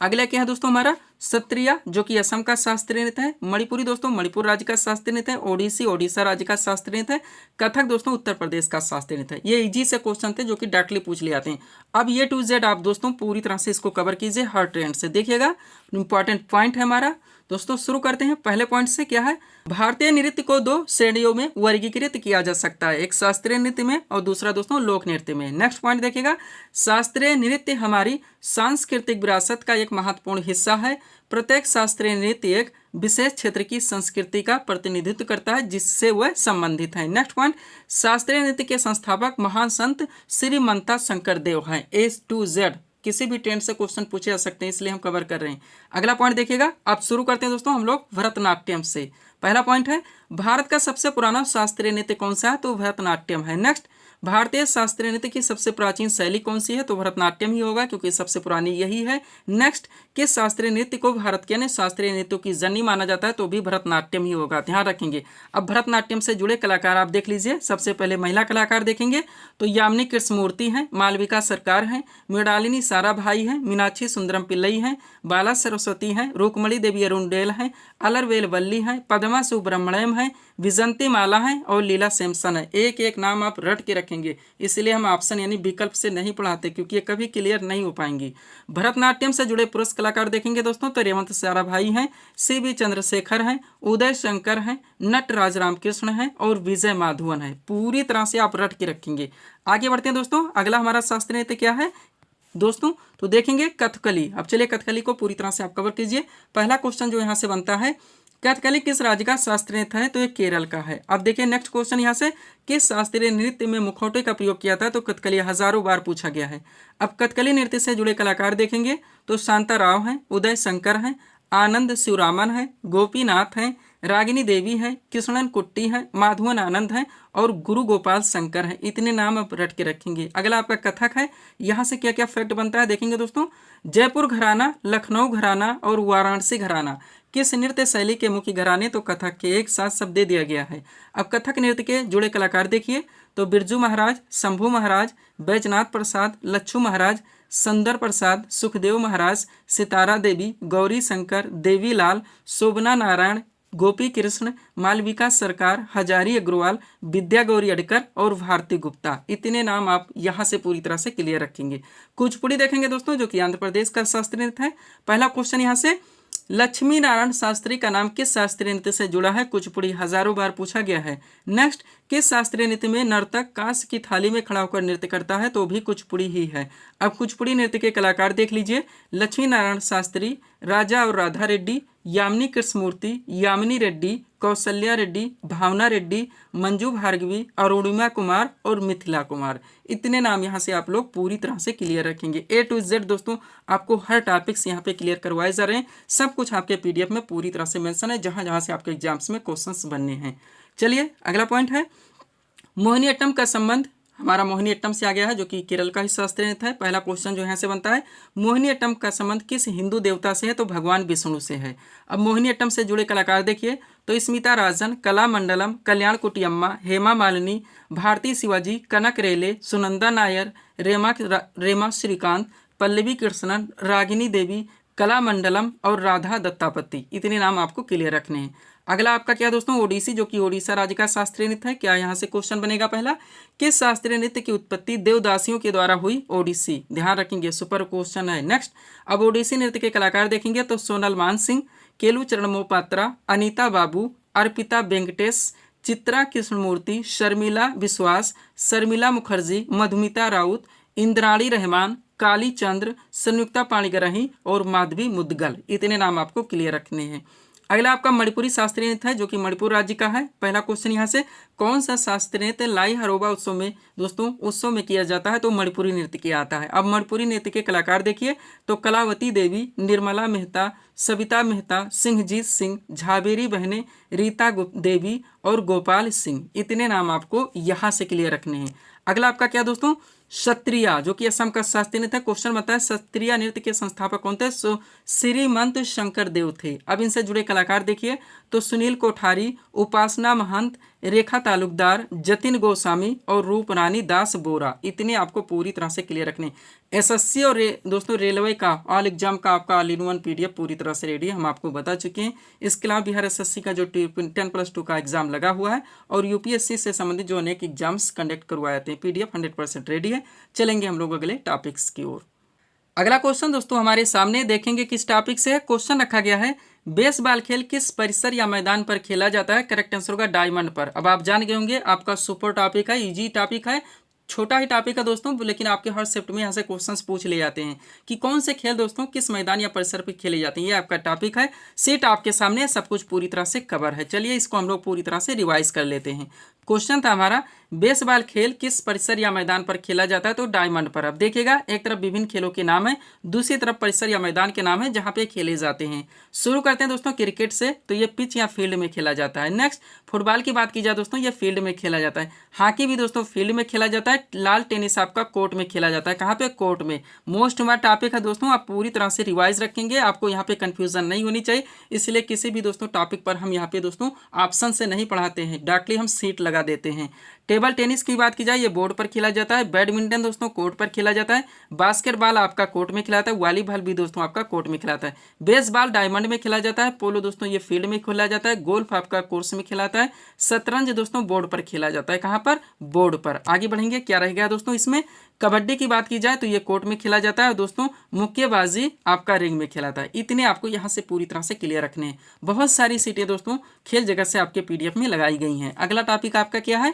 अगला क्या है दोस्तों हमारा, सत्रिया जो कि असम का शास्त्रीय नृत्य है। मणिपुरी दोस्तों मणिपुर राज्य का शास्त्रीय नृत्य है। ओडिसी ओडिशा राज्य का शास्त्रीय नृत्य है। कथक दोस्तों उत्तर प्रदेश का शास्त्रीय नृत्य है। ये इजी से क्वेश्चन थे जो कि डायरेक्टली पूछ लिए जाते हैं। अब ये टू जेड आप दोस्तों पूरी तरह से इसको कवर कीजिए हर ट्रेंड से। देखिएगा इंपॉर्टेंट पॉइंट है हमारा दोस्तों। शुरू करते हैं पहले पॉइंट से। क्या है? भारतीय नृत्य को 2 श्रेणियों में वर्गीकृत किया जा सकता है, एक शास्त्रीय नृत्य में और दूसरा दोस्तों लोक नृत्य में। नेक्स्ट पॉइंट देखिएगा, शास्त्रीय नृत्य हमारी सांस्कृतिक विरासत का एक महत्वपूर्ण हिस्सा है। प्रत्येक शास्त्रीय नृत्य एक विशेष क्षेत्र की संस्कृति का प्रतिनिधित्व करता है जिससे वह संबंधित है। नेक्स्ट पॉइंट, शास्त्रीय नृत्य के संस्थापक महान संत श्रीमंता शंकरदेव हैं। A to Z किसी भी ट्रेंड से क्वेश्चन पूछे जा सकते हैं, इसलिए हम कवर कर रहे हैं। अगला पॉइंट देखिएगा, अब शुरू करते हैं दोस्तों हम लोग भरतनाट्यम से। पहला पॉइंट है, भारत का सबसे पुराना शास्त्रीय नृत्य कौन सा है? तो भरतनाट्यम है। नेक्स्ट, भारतीय शास्त्रीय नृत्य की सबसे प्राचीन शैली कौन सी है? तो भरतनाट्यम ही होगा, क्योंकि सबसे पुरानी यही है। नेक्स्ट, किस शास्त्रीय नृत्य को भारत के अन्य शास्त्रीय नृत्यों की जननी माना जाता है? तो भी भरतनाट्यम ही होगा, ध्यान रखेंगे। अब भरतनाट्यम से जुड़े कलाकार आप देख लीजिए। सबसे पहले महिला कलाकार देखेंगे तो यामिनी कृष्णमूर्ति हैं, मालविका सरकार हैं, मृणालिनी साराभाई हैं, मीनाक्षी सुंदरम पिल्लई हैं, बाला सरस्वती हैं, रुक्मणी देवी अरुणडेल हैं, अलरवेल वल्ली हैं, पद्मा सुब्रमण्यम हैं, विजंती माला हैं और लीला सैमसन है। एक एक नाम आप रट के रखेंगे, इसलिए हम ऑप्शन यानी विकल्प से नहीं पढ़ाते, क्योंकि ये कभी क्लियर नहीं हो पाएंगी। भरतनाट्यम से जुड़े पुरुष कलाकार देखेंगे दोस्तों तो रेवंत साराभाई हैं, सी.बी. चंद्रशेखर हैं, उदय शंकर हैं, नटराज रामकृष्ण हैं और विजय माधवन है। पूरी तरह से आप रट के रखेंगे। आगे बढ़ते हैं दोस्तों, अगला हमारा शास्त्रीय नृत्य क्या है दोस्तों? तो देखेंगे कथकली। अब चलिए कथकली को पूरी तरह से आप कवर कीजिए। पहला क्वेश्चन जो यहाँ से बनता है, कथकली किस राज्य का शास्त्रीय नृत्य है? तो ये केरल का है। अब देखिए नेक्स्ट क्वेश्चन यहाँ से, किस शास्त्रीय नृत्य में मुखौटे का प्रयोग किया था? तो कथकली हजारों बार पूछा गया है। अब कथकली नृत्य से जुड़े कलाकार देखेंगे तो शांता राव हैं, उदय शंकर हैं, आनंद शिवरामन है, गोपीनाथ हैं, रागिनी देवी है, कृष्णन कुट्टी है, माधवन आनंद है और गुरु गोपाल शंकर है। इतने नाम आप रट के रखेंगे। अगला आपका कथक है, यहाँ से क्या क्या फैक्ट बनता है देखेंगे दोस्तों। जयपुर घराना, लखनऊ घराना और वाराणसी घराना किस नृत्य शैली के मुख्य घराने? तो कथक के, एक साथ शब्द दे दिया गया है। अब कथक नृत्य के जुड़े कलाकार देखिए तो बिरजू महाराज, शंभू महाराज, बैजनाथ प्रसाद, लच्छू महाराज, सुंदर प्रसाद, सुखदेव महाराज, सितारा देवी, गौरी शंकर, देवीलाल, शोभना नारायण, गोपी कृष्ण, मालविका सरकार, हजारी अग्रवाल, विद्या गौरी अडकर और भारती गुप्ता। इतने नाम आप यहाँ से पूरी तरह से क्लियर रखेंगे। कुचिपुड़ी देखेंगे दोस्तों, जो कि आंध्र प्रदेश का शास्त्रीय नृत्य है। पहला क्वेश्चन यहाँ से, लक्ष्मी नारायण शास्त्री का नाम किस शास्त्रीय नृत्य से जुड़ा है? कुचिपुड़ी हजारों बार पूछा गया है। नेक्स्ट, किस शास्त्रीय नृत्य में नर्तक कांस्य की थाली में खड़ा होकर नृत्य करता है? तो भी कुचिपुड़ी ही है। अब कुचिपुड़ी नृत्य के कलाकार देख लीजिए, लक्ष्मी नारायण शास्त्री, राजा और राधा रेड्डी, यामिनी कृष्णमूर्ति, यामिनी रेड्डी, कौशल्या रेड्डी, भावना रेड्डी, मंजू भार्गवी, अरुणिमा कुमार और मिथिला कुमार। इतने नाम यहाँ से आप लोग पूरी तरह से क्लियर रखेंगे। A to Z दोस्तों आपको हर टॉपिक्स यहाँ पे क्लियर करवाए जा रहे हैं। सब कुछ आपके PDF में पूरी तरह से मेंशन है, जहाँ जहाँ से आपके एग्जाम्स में क्वेश्चंस बनने हैं। चलिए अगला पॉइंट है, मोहिनीअट्टम का संबंध हमारा मोहिनीअट्टम से आ गया है, जो कि केरल का ही शास्त्रीय नृत्य है। पहला क्वेश्चन जो यहाँ से बनता है, मोहिनीअट्टम का संबंध किस हिंदू देवता से है? तो भगवान विष्णु से है। अब मोहिनीअट्टम से जुड़े कलाकार देखिए तो स्मिता राजन, कला मंडलम, कल्याण कुटियम्मा, हेमा मालिनी, भारती शिवाजी, कनक रेले, सुनंदा नायर, रेमा श्रीकांत, पल्लवी कृष्णन, रागिनी देवी, कला मंडलम और राधा दत्तापति। इतने नाम आपको क्लियर रखने हैं। अगला आपका क्या दोस्तों, ओडिसी, जो कि ओडिशा राज्य का शास्त्रीय नृत्य है। क्या यहाँ से क्वेश्चन बनेगा पहला, किस शास्त्रीय नृत्य की उत्पत्ति देवदासियों के द्वारा हुई? ओडिसी। ध्यान रखेंगे, सुपर क्वेश्चन है। नेक्स्ट, अब ओडिसी नृत्य के कलाकार देखेंगे तो सोनल मान सिंह, केलू चरण मोपात्रा, अनीता बाबू, अर्पिता वेंकटेश, चित्रा कृष्णमूर्ति, शर्मिला विश्वास, शर्मिला मुखर्जी, मधुमिता राउत, इंद्राणी रहमान, काली चंद्र, संयुक्ता पाणिग्राही और माधवी मुदगल। इतने नाम आपको क्लियर रखने हैं। अगला आपका मणिपुरी शास्त्रीय नृत्य है, जो कि मणिपुर राज्य का है। पहला क्वेश्चन यहाँ से, कौन सा शास्त्रीय नृत्य लाई हरोबा उत्सव में दोस्तों उत्सव में किया जाता है? तो मणिपुरी नृत्य किया आता है। अब मणिपुरी नृत्य के कलाकार देखिए तो कलावती देवी, निर्मला मेहता, सविता मेहता, सिंहजीत सिंह, झाबेरी बहने, रीता देवी और गोपाल सिंह। इतने नाम आपको यहाँ से क्लियर रखने हैं। अगला आपका क्या दोस्तों, क्षत्रिया, जो कि असम का शास्त्रीय नृत्य है। क्वेश्चन बताया क्षत्रिया नृत्य के संस्थापक कौन थे? श्रीमंत शंकर देव थे। अब इनसे जुड़े कलाकार देखिए तो सुनील कोठारी, उपासना महंत, रेखा तालुकदार, जतिन गोस्वामी और रूपरानी दास बोरा। इतने आपको पूरी तरह से क्लियर रखने। एसएससी और दोस्तों रेलवे का ऑल एग्जाम का आपका ऑल इन वन PDF पूरी तरह से रेडी है, हम आपको बता चुके हैं। इसके अलावा बिहार SSC का जो 10+2 का एग्जाम लगा हुआ है और UPSC से संबंधित जो अनेक एग्जाम्स कंडक्ट करवाए जाते हैं, PDF 100% रेडी है। चलेंगे हम लोग अगले टॉपिक्स की ओर। अगला क्वेश्चन दोस्तों हमारे सामने देखेंगे किस टॉपिक से। क्वेश्चन रखा गया है, बेसबॉल खेल किस परिसर या मैदान पर खेला जाता है? करेक्ट आंसर होगा डायमंड पर। अब आप जान गए होंगे, आपका सुपर टॉपिक है, इजी टॉपिक है, छोटा ही टॉपिक है दोस्तों, लेकिन आपके हर शिफ्ट में यहाँ से क्वेश्चंस पूछ ले जाते हैं कि कौन से खेल दोस्तों किस मैदान या परिसर पर खेले जाते हैं। ये आपका टॉपिक है, सीट आपके सामने, सब कुछ पूरी तरह से कवर है। चलिए इसको हम लोग पूरी तरह से रिवाइज कर लेते हैं। क्वेश्चन था हमारा, बेसबॉल खेल किस परिसर या मैदान पर खेला जाता है? तो डायमंड पर। अब देखिएगा, एक तरफ विभिन्न खेलों के नाम है, दूसरी तरफ परिसर या मैदान के नाम है जहां पे खेले जाते हैं। शुरू करते हैं दोस्तों क्रिकेट से, तो ये पिच या फील्ड में खेला जाता है। नेक्स्ट, फुटबॉल की बात की जाए दोस्तों, ये फील्ड में खेला जाता है। हॉकी भी दोस्तों फील्ड में खेला जाता है। लाल टेनिस आपका कोर्ट में खेला जाता है। कहाँ पे? कोर्ट में। मोस्ट हमारा टॉपिक है दोस्तों, आप पूरी तरह से रिवाइज रखेंगे, आपको यहाँ पे कंफ्यूजन नहीं होनी चाहिए। इसलिए किसी भी दोस्तों टॉपिक पर हम यहाँ पे दोस्तों ऑप्शन से नहीं पढ़ाते हैं, डायरेक्टली हम सीट लगा देते हैं। टेबल टेनिस की बात की जाए, ये बोर्ड पर खेला जाता है। बैडमिंटन दोस्तों कोर्ट पर खेला जाता है। बास्केटबॉल आपका कोर्ट में खेला जाता है। वॉलीबॉल भी दोस्तों आपका कोर्ट में खेला जाता है। बेसबॉल डायमंड में खेला जाता है। पोलो दोस्तों ये फील्ड में खेला जाता है। गोल्फ आपका कोर्स में खेला जाता है। शतरंज दोस्तों बोर्ड पर खेला जाता है। कहाँ पर? बोर्ड पर। आगे बढ़ेंगे, क्या रहेगा दोस्तों इसमें? कबड्डी की बात की जाए तो ये कोर्ट में खेला जाता है। और दोस्तों मुक्केबाजी आपका रिंग में खेला जाता है। इतने आपको यहाँ से पूरी तरह से क्लियर रखने हैं। बहुत सारी सीटें दोस्तों खेल जगत से आपके PDF में लगाई गई हैं। अगला टॉपिक आपका क्या है?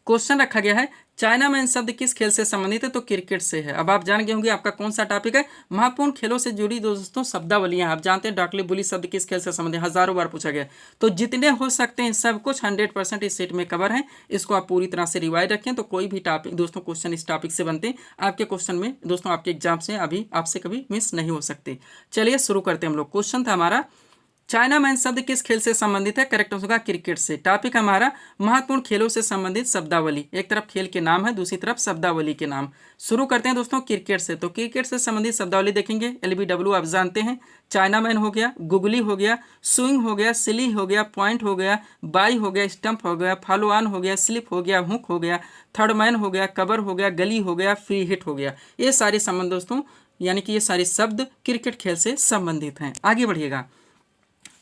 क्वेश्चन रखा गया है, चाइना मैन शब्द किस खेल से संबंधित है? तो क्रिकेट से है। अब आप जान गए होंगे आपका कौन सा टॉपिक है, महत्वपूर्ण खेलों से जुड़ी दोस्तों शब्दावलियां। आप जानते हैं डाकली बुली शब्द किस खेल से संबंधित, हजारों बार पूछा गया। तो जितने हो सकते हैं सब कुछ 100% इस सेट में कवर है। इसको आप पूरी तरह से रिवाइज रखें तो कोई भी टॉपिक दोस्तों क्वेश्चन इस टॉपिक से बनते हैं आपके क्वेश्चन में दोस्तों, आपके एग्जाम से अभी आपसे कभी मिस नहीं हो सकते। चलिए शुरू करते हैं हम लोग। क्वेश्चन था हमारा चाइना मैन शब्द किस खेल से संबंधित है? करेक्ट आंसर होगा क्रिकेट से। टॉपिक हमारा महत्वपूर्ण खेलों से संबंधित शब्दावली। एक तरफ खेल के नाम है, दूसरी तरफ शब्दावली के नाम। शुरू करते हैं दोस्तों क्रिकेट से। तो क्रिकेट से संबंधित शब्दावली देखेंगे। LBW आप जानते हैं, चाइना मैन हो गया, गुगली हो गया, स्विंग हो गया, सिली हो गया, पॉइंट हो गया, बाई हो गया, स्टंप हो गया, फॉलो ऑन हो गया, स्लिप हो गया, हुक हो गया, थर्ड मैन हो गया, कवर हो गया, गली हो गया, फ्री हिट हो गया। ये सारे संबंध दोस्तों यानी कि ये सारे शब्द क्रिकेट खेल से संबंधित हैं। आगे बढ़िएगा।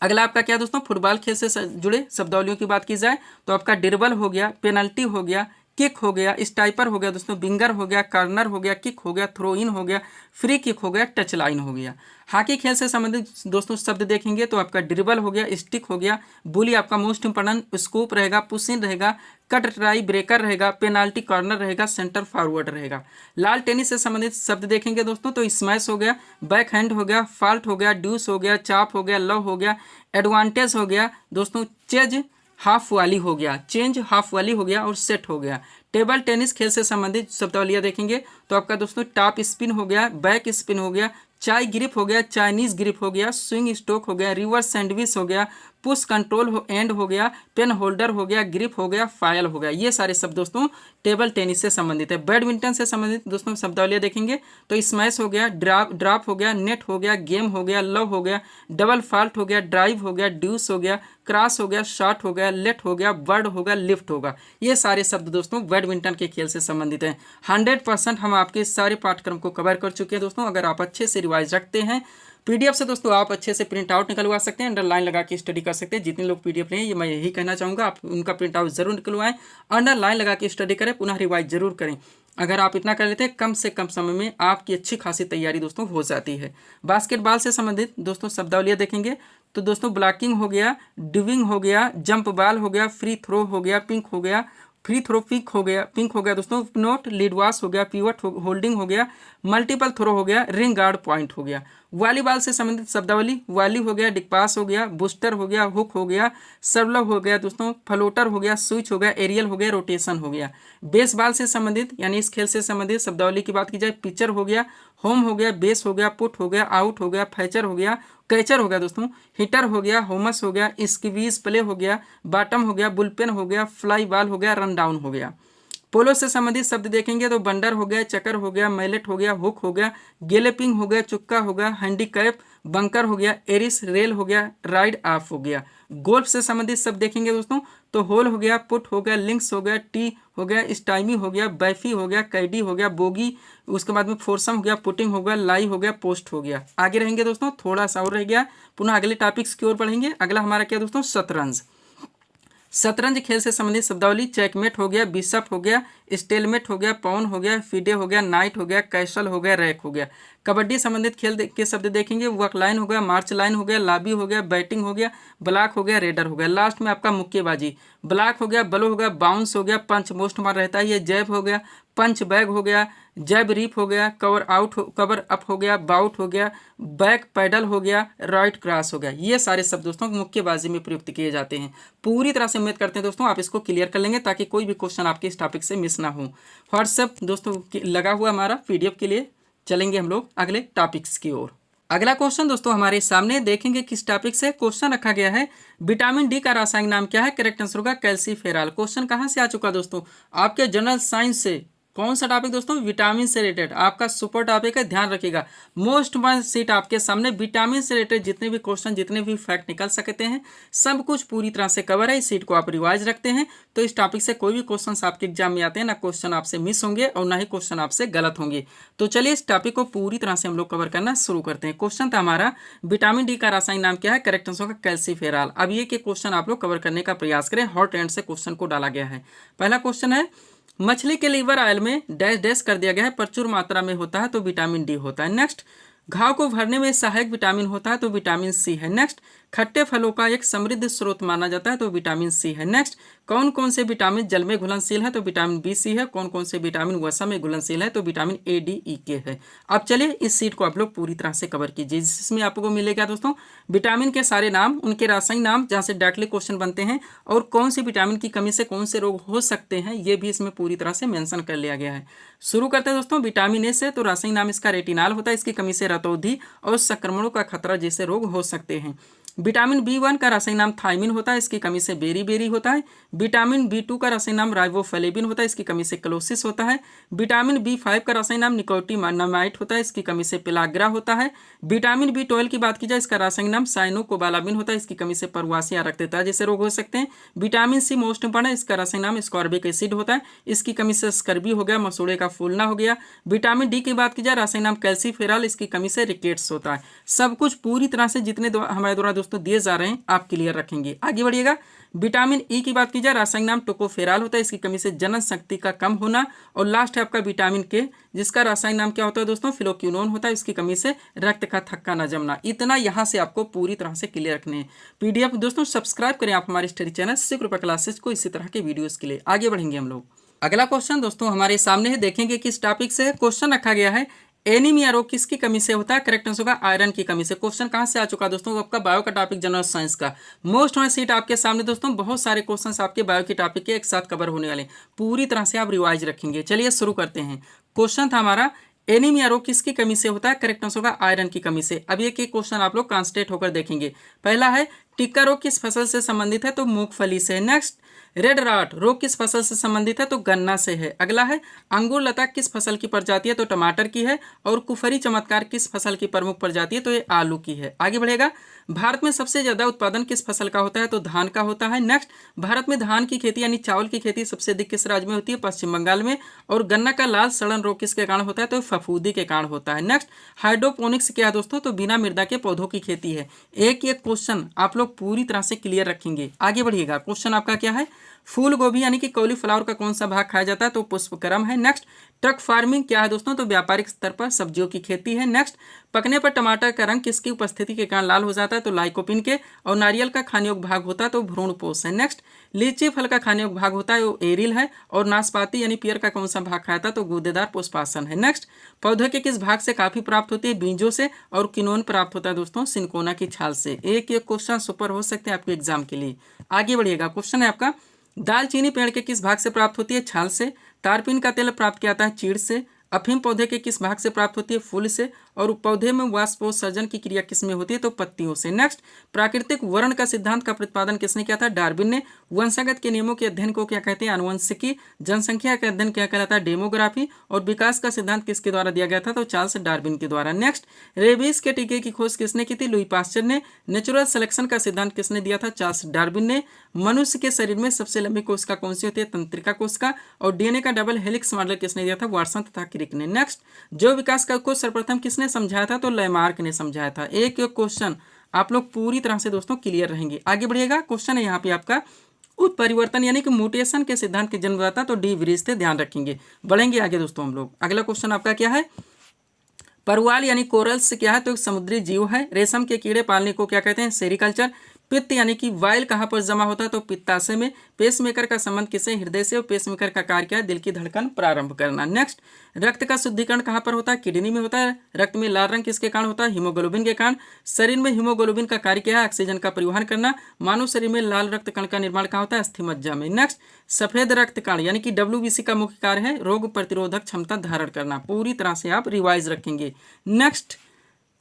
अगला आपका क्या दोस्तों, फुटबॉल खेल से जुड़े शब्दावलियों की बात की जाए तो आपका ड्रिबल हो गया, पेनल्टी हो गया, किक हो गया, स्टाइपर हो गया दोस्तों, बिंगर हो गया, कॉर्नर हो गया, किक हो गया, थ्रो इन हो गया, फ्री किक हो गया, टच लाइन हो गया। हॉकी खेल से संबंधित दोस्तों शब्द देखेंगे तो आपका ड्रिबल हो गया, स्टिक हो गया, बुली आपका मोस्ट इंपोर्टेंट, स्कूप रहेगा, पुश इन रहेगा, कट ट्राई ब्रेकर रहेगा, पेनाल्टी कॉर्नर रहेगा, सेंटर फॉरवर्ड रहेगा। लाल टेनिस से संबंधित शब्द देखेंगे दोस्तों तो स्मैश हो गया, बैक हैंड हो गया, फॉल्ट हो गया, ड्यूस हो गया, चाप हो गया, लव हो गया, एडवांटेज हो गया दोस्तों, चेज हाफ वाली हो गया, चेंज हाफ वाली हो गया और सेट हो गया। टेबल टेनिस खेल से संबंधित शब्दावलियां देखेंगे तो आपका दोस्तों टॉप स्पिन हो गया, बैक स्पिन हो गया, चाय ग्रिप हो गया, चाइनीज ग्रिप हो गया, स्विंग स्ट्रोक हो गया, रिवर्स सैंडविच हो गया, पुश कंट्रोल हो एंड हो गया, पेन होल्डर हो गया, ग्रिप हो गया, फायल हो गया। ये सारे शब्द दोस्तों टेबल टेनिस से संबंधित है। बैडमिंटन से संबंधित दोस्तों शब्दावलियां देखेंगे तो स्मैश हो गया, ड्रॉप हो गया, नेट हो गया, गेम हो गया, लव हो गया, डबल फॉल्ट हो गया, ड्राइव हो गया, ड्यूस हो गया, क्रॉस हो गया, शॉट हो गया, लेट हो गया, बर्ड हो गया, लिफ्ट होगा। ये सारे शब्द दोस्तों बैडमिंटन के खेल से संबंधित हैं। 100% हम आपके सारे पाठ्यक्रम को कवर कर चुके हैं दोस्तों। अगर आप अच्छे से रिवाइज रखते हैं PDF से दोस्तों आप अच्छे से प्रिंट आउट निकलवा सकते हैं, अंडरलाइन लगा के स्टडी कर सकते हैं। जितने लोग PDF लें ये मैं यही कहना चाहूँगा आप उनका प्रिंट आउट जरूर निकलवाएं, अंडरलाइन लगा के स्टडी करें, पुनः रिवाइज जरूर करें। अगर आप इतना कर लेते हैं कम से कम समय में आपकी अच्छी खासी तैयारी दोस्तों हो जाती है। बास्केटबॉल से संबंधित दोस्तों शब्दावलियाँ देखेंगे तो दोस्तों ब्लॉकिंग हो गया, डिविंग हो गया, जंप बॉल हो गया, फ्री थ्रो हो गया, पिंक हो गया, फ्री थ्रो पिंक हो गया दोस्तों, नोट लीड वाश हो गया, पिवट होल्डिंग हो गया, मल्टीपल थ्रो हो गया, रिंग गार्ड पॉइंट हो गया। वॉलीबॉल से संबंधित शब्दावली वॉली हो गया, डिकपास हो गया, बूस्टर हो गया, हुक हो गया, सर्वलव हो गया दोस्तों, फ्लोटर हो गया, स्विच हो गया, एरियल हो गया, रोटेशन हो गया। बेसबॉल से संबंधित यानी इस खेल से संबंधित शब्दावली की बात की जाए पिचर हो गया, होम हो गया, बेस हो गया, पुट हो गया, आउट हो गया, फैचर हो गया, कैचर हो गया दोस्तों, हिटर हो गया, होमस हो गया, स्क्वीज प्ले हो गया, बॉटम हो गया, बुलपेन हो गया, फ्लाई बॉल हो गया, रन डाउन हो गया। पोलो से संबंधित शब्द देखेंगे तो बंडर हो गया, चक्कर हो गया, मैलेट हो गया, हुक हो गया, गेलेपिंग हो गया, चुक्का हो गया, हैंडीकैप, बंकर हो गया, एरिस रेल हो गया, राइड ऑफ हो गया। गोल्फ से संबंधित शब्द देखेंगे दोस्तों तो होल हो गया, पुट हो गया, लिंक्स हो गया, टी हो गया, स्टाइमी हो गया, बैफी हो गया, कैडी हो गया, बोगी, उसके बाद में फोरसम हो गया, पुटिंग हो गया, लाई हो गया, पोस्ट हो गया। आगे रहेंगे दोस्तों, थोड़ा सा और रह गया, पुनः अगले टॉपिक्स की ओर बढ़ेंगे। अगला हमारा क्या दोस्तों, शतरंज। शतरंज खेल से संबंधित शब्दावली चेकमेट हो गया, बिशप हो गया, स्टेलमेट हो गया, पॉन हो गया, फिडे हो गया, नाइट हो गया, कैसल हो गया, रैक हो गया। कबड्डी संबंधित खेल के शब्द देखेंगे वर्क लाइन हो गया, मार्च लाइन हो गया, लाबी हो गया, बैटिंग हो गया, ब्लॉक हो गया, रेडर हो गया। लास्ट में आपका मुक्केबाजी ब्लॉक हो गया, बलो हो गया, बाउंस हो गया, पंच मोस्ट मार रहता है ये, जैब हो गया, पंच बैग हो गया, जैब रीप हो गया, कवर आउट कवर अप हो गया, बाउट हो गया, बैक पैडल हो गया, राइट क्रॉस हो गया। ये सारे शब्द दोस्तों मुक्केबाजी में प्रयुक्त किए जाते हैं। पूरी तरह से उम्मीद करते हैं दोस्तों आप इसको क्लियर कर लेंगे ताकि कोई भी क्वेश्चन आपके इस टॉपिक से मिस ना हो। व्हाट्सएप दोस्तों लगा हुआ हमारा PDF के लिए। चलेंगे हम लोग अगले टॉपिक्स की ओर। अगला क्वेश्चन दोस्तों हमारे सामने देखेंगे किस टॉपिक से क्वेश्चन रखा गया है, विटामिन डी का रासायनिक नाम क्या है? करेक्ट आंसर होगा कैल्सीफेरॉल। क्वेश्चन कहाँ से आ चुका दोस्तों, आपके जनरल साइंस से। कौन सा टॉपिक दोस्तों, विटामिन से रिलेटेड आपका सुपर टॉपिक है, ध्यान रखिएगा। मोस्ट वन सीट आपके सामने विटामिन से रिलेटेड जितने भी क्वेश्चन जितने भी फैक्ट निकल सकते हैं सब कुछ पूरी तरह से कवर है। इस सीट को आप रिवाइज रखते हैं तो इस टॉपिक से कोई भी क्वेश्चन आपके एग्जाम में आते हैं ना क्वेश्चन आपसे मिस होंगे और ना ही क्वेश्चन आपसे गलत होंगे। तो चलिए इस टॉपिक को पूरी तरह से हम लोग कवर करना शुरू करते हैं। क्वेश्चन था हमारा विटामिन डी का रासायनिक नाम क्या है? करेक्ट आंसर होगा कैल्सीफेरॉल। अब ये क्वेश्चन आप लोग कवर करने का प्रयास करें, हॉट एंड से क्वेश्चन को डाला गया है। पहला क्वेश्चन है, मछली के लीवर ऑयल में डैश डैश कर दिया गया है, प्रचुर मात्रा में होता है तो विटामिन डी होता है। नेक्स्ट, घाव को भरने में सहायक विटामिन होता है तो विटामिन सी है। नेक्स्ट, खट्टे फलों का एक समृद्ध स्रोत माना जाता है तो विटामिन सी है। नेक्स्ट, कौन कौन से विटामिन जल में घुलनशील है तो विटामिन बी सी है। कौन कौन से विटामिन वसा में घुलनशील है तो विटामिन ए डी ई के है। अब चलिए इस सीट को आप लोग पूरी तरह से कवर कीजिए, जिसमें आपको मिलेगा दोस्तों विटामिन के सारे नाम, उनके रासायनिक नाम जहाँ से डायरेक्टली क्वेश्चन बनते हैं, और कौन सी विटामिन की कमी से कौन से रोग हो सकते हैं ये भी इसमें पूरी तरह से मेंशन कर लिया गया है। शुरू करते हैं दोस्तों विटामिन ए से। तो रासायनिक नाम इसका रेटिनॉल होता है, इसकी कमी से रतौंधी और संक्रमणों का खतरा जैसे रोग हो सकते हैं। विटामिन बी1 का रासायनिक नाम थायमिन होता है, इसकी कमी से बेरी होता है। विटामिन बी2 का रासायनिक नाम राइबोफ्लेविन होता है, इसकी कमी से क्लोसिस होता है। विटामिन बी5 का रासायनिक नाम निकोटिनामाइड होता है, इसकी कमी से पेलाग्रा होता है। विटामिन बी12 की बात की जाए, इसका रासायनिक नाम साइनोकोबालामिन होता है, इसकी कमी से परवासी रक्तता जैसे रोग हो सकते हैं। विटामिन सी मोस्ट इंपॉर्टेंट, इसका रासायनिक नाम स्कॉर्बिक एसिड होता है, इसकी कमी से स्कर्बी हो गया, मसूड़े का फूलना हो गया। विटामिन डी की बात की जाए, रासायनिक नाम कैल्सीफेरॉल, इसकी कमी से रिकेट्स होता है। सब कुछ पूरी तरह से जितने हमारे द्वारा दोस्तों दिए जा रहे हैं आप क्लियर रखेंगे। आगे बढ़िएगा। विटामिन ई की बात की जाए, रासायनिक नाम टोकोफेरॉल होता है, इसकी कमी से जनन शक्ति का कम होना। और लास्ट है आपका विटामिन के, जिसका रासायनिक नाम क्या होता है दोस्तों, फिलोक्विनोन होता है, इसकी कमी से रक्त का थक्का न जमना। इतना यहाँ से आपको पूरी तरह से क्लियर रखने हैं। पीडीएफ दोस्तों सब्सक्राइब करें आप हमारे स्टडी चैनल सिक्स रुपये क्लासेस को इसी तरह के वीडियोस के लिए। आगे बढ़ेंगे हम लोग। अगला क्वेश्चन दोस्तों हमारे सामने है, देखेंगे किस टॉपिक से क्वेश्चन रखा गया है। एनीमिया रोग किसकी कमी से होता है? करेक्ट आंसर होगा आयरन की कमी से। क्वेश्चन कहाँ से आ चुका है दोस्तों? आपका बायो का टॉपिक, जनरल साइंस का मोस्ट ऑन सीट आपके सामने दोस्तों। बहुत सारे क्वेश्चंस आपके बायो के टॉपिक के एक साथ कवर होने वाले, पूरी तरह से आप रिवाइज रखेंगे। चलिए शुरू करते हैं। क्वेश्चन था हमारा, एनीमिया रोग किसकी कमी से होता है? करेक्ट आंसर होगा आयरन की कमी से। अब ये क्वेश्चन आप लोग कॉन्सेंट्रेट होकर देखेंगे। पहला है, टिक्का रोग किस फसल से संबंधित है? तो मूंगफली से। नेक्स्ट, रेड रॉट रोग किस फसल से संबंधित है? तो गन्ना से है। अगला है, अंगूर लता किस फसल की प्रजाति है? तो टमाटर की है। और कुफरी चमत्कार किस फसल की प्रमुख प्रजाति है? तो ये आलू की है। आगे बढ़ेगा। भारत में सबसे ज्यादा उत्पादन किस फसल का होता है? तो धान का होता है। नेक्स्ट, भारत में धान की खेती यानी चावल की खेती सबसे अधिक किस राज्य में होती है? पश्चिम बंगाल में। और गन्ना का लाल सड़न रोग किसके कारण होता है? तो फफूंदी के कारण होता है। नेक्स्ट, हाइड्रोपोनिक्स क्या है दोस्तों? तो बिना मृदा के पौधों की खेती है। एक एक क्वेश्चन आप लोग पूरी तरह से क्लियर रखेंगे। आगे बढ़िएगा। क्वेश्चन आपका क्या है? फूल गोभी यानी कि कॉलीफ्लावर का कौन सा भाग खाया जाता है? तो पुष्पक्रम है। नेक्स्ट, ट्रक फार्मिंग क्या है दोस्तों? तो व्यापारिक स्तर पर सब्जियों की खेती है। नेक्स्ट, पकने पर टमाटर का रंग किसकी उपस्थिति के कारण लाल हो जाता है? तो लाइकोपिन के। और नारियल का खाने योग्य भाग होता है तो भ्रूणपोष है। नेक्स्ट, लीची फल का खाने योग्य भाग होता है वो एरिल है। और नाशपाती यानी पियर का कौन सा भाग खाया था? तो गूदेदार पुष्पासन है। नेक्स्ट, पौधे के किस भाग से काफी प्राप्त होती है? बीजों से। और किनोन प्राप्त होता है दोस्तों सिनकोना की छाल से। एक एक क्वेश्चन सुपर हो सकते हैं आपके एग्जाम के लिए। आगे बढ़िएगा। क्वेश्चन है आपका, दालचीनी पेड़ के किस भाग से प्राप्त होती है? छाल से। तारपीन का तेल प्राप्त किया जाता है चीड़ से। अफीम पौधे के किस भाग से प्राप्त होती है? फूल से। और पौधे में वाष्पोत्सर्जन की क्रिया किस में होती है? तो पत्तियों से। नेक्स्ट, प्राकृतिक वर्ण का सिद्धांत का प्रतिपादन किसने किया था? डार्विन ने। वंशागत के नियमों के अध्ययन को क्या कहते हैं? आनुवंशिकी। जनसंख्या का अध्ययन क्या कहलाता है? डेमोग्राफी। और विकास का सिद्धांत किसके द्वारा दिया गया था? तो चार्ल्स डार्विन के द्वारा। नेक्स्ट, रेबीज के टीके की खोज किसने की थी? लुई पास्चर ने। नेचुरल सिलेक्शन का सिद्धांत किसने दिया था? चार्ल्स डार्विन ने। मनुष्य के शरीर में सबसे लंबी कोशिका कौन सी होती है? तंत्रिका कोशिका। और डीएनए का डबल हेलिक्स मॉडल किसने दिया था? वाटसन तथा क्रिक ने। नेक्स्ट, जो विकास का को सर्वप्रथम किसने समझाया था? तो लैमार्क ने समझाया था। एक एक क्वेश्चन आप लोग पूरी तरह से दोस्तों क्लियर रहेंगे। आगे बढ़िएगा। क्वेश्चन है यहाँ पे आपका, उत्परिवर्तन यानी कि म्यूटेशन के सिद्धांत के जन्मदाता तो डी वृष थे। ध्यान रखेंगे। बढ़ेंगे आगे दोस्तों हम लोग। अगला क्वेश्चन आपका क्या है? परवाल यानी कोरल्स क्या है? तो एक समुद्री जीव है। रेशम के कीड़े पालने को क्या कहते हैं? सेरिकल्चर। पित्त यानी कि वाइल कहाँ पर जमा होता है? तो पित्ताशय में। पेसमेकर का संबंध किससे? हृदय से। और पेसमेकर का कार्य क्या है? दिल की धड़कन प्रारंभ करना। नेक्स्ट, रक्त का शुद्धिकरण कहाँ पर होता है? किडनी में होता है। रक्त में लाल रंग किसके कारण होता है? हीमोग्लोबिन के कारण। शरीर में हीमोग्लोबिन का कार्य क्या है? ऑक्सीजन का परिवहन करना। मानव शरीर में लाल रक्त कण का निर्माण कहाँ होता है? अस्थिमज्जा में। नेक्स्ट, सफेद रक्त कण यानी कि WBC का मुख्य कार्य है रोग प्रतिरोधक क्षमता धारण करना। पूरी तरह से आप रिवाइज रखेंगे। नेक्स्ट,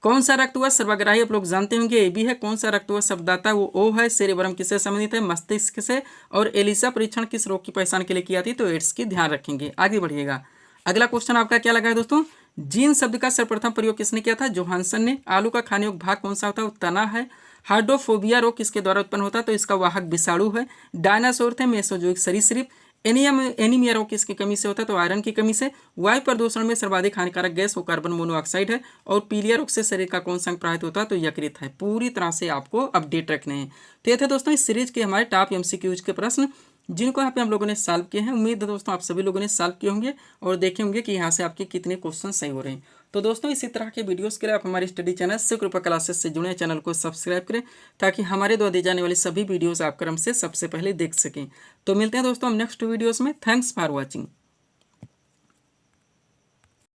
कौन सा रक्त हुआ सर्वग्राही? आप लोग जानते होंगे ए बी है। कौन सा रक्त हुआ शब्ददाता? वो ओ है। सेरेब्रम किससे संबंधित है? मस्तिष्क से। और एलिसा परीक्षण किस रोग की पहचान के लिए की जाती है? तो एड्स की। ध्यान रखेंगे। आगे बढ़िएगा। अगला क्वेश्चन आपका क्या लगा है दोस्तों? जीन शब्द का सर्वप्रथम प्रयोग किसने किया था? जोहानसन ने। आलू का खाने योग्य भाग कौन सा होता है? तना है। हाइड्रोफोबिया रोग किसके द्वारा उत्पन्न होता है? तो इसका वाहक विषाणु है। डायनासोर थे मेसोजोइक सरीसृप। एनीमिया रोग किसकी कमी से होता है? तो आयरन की कमी से। वायु प्रदूषण में सर्वाधिक हानिकारक गैस वो कार्बन मोनोऑक्साइड है। और पीलिया रोग से शरीर का कौन सा अंग प्रभावित होता है? तो यकृत है। पूरी तरह से आपको अपडेट रखने हैं। तो ये थे दोस्तों इस सीरीज के हमारे टॉप MCQs के प्रश्न। जिनको यहाँ पे हम लोगों ने सॉल्व किए हैं। उम्मीद है दोस्तों आप सभी लोगों ने सॉल्व किए होंगे और देखे होंगे कि यहाँ से आपके कितने क्वेश्चन सही हो रहे हैं। तो दोस्तों इसी तरह के वीडियोस के लिए आप हमारे स्टडी चैनल शिवकृपा क्लासेस से जुड़े, चैनल को सब्सक्राइब करें ताकि हमारे द्वारा दी जाने वाली सभी वीडियोस आप क्रम से सबसे पहले देख सकें। तो मिलते हैं दोस्तों हम नेक्स्ट वीडियोस में। Thanks for watching.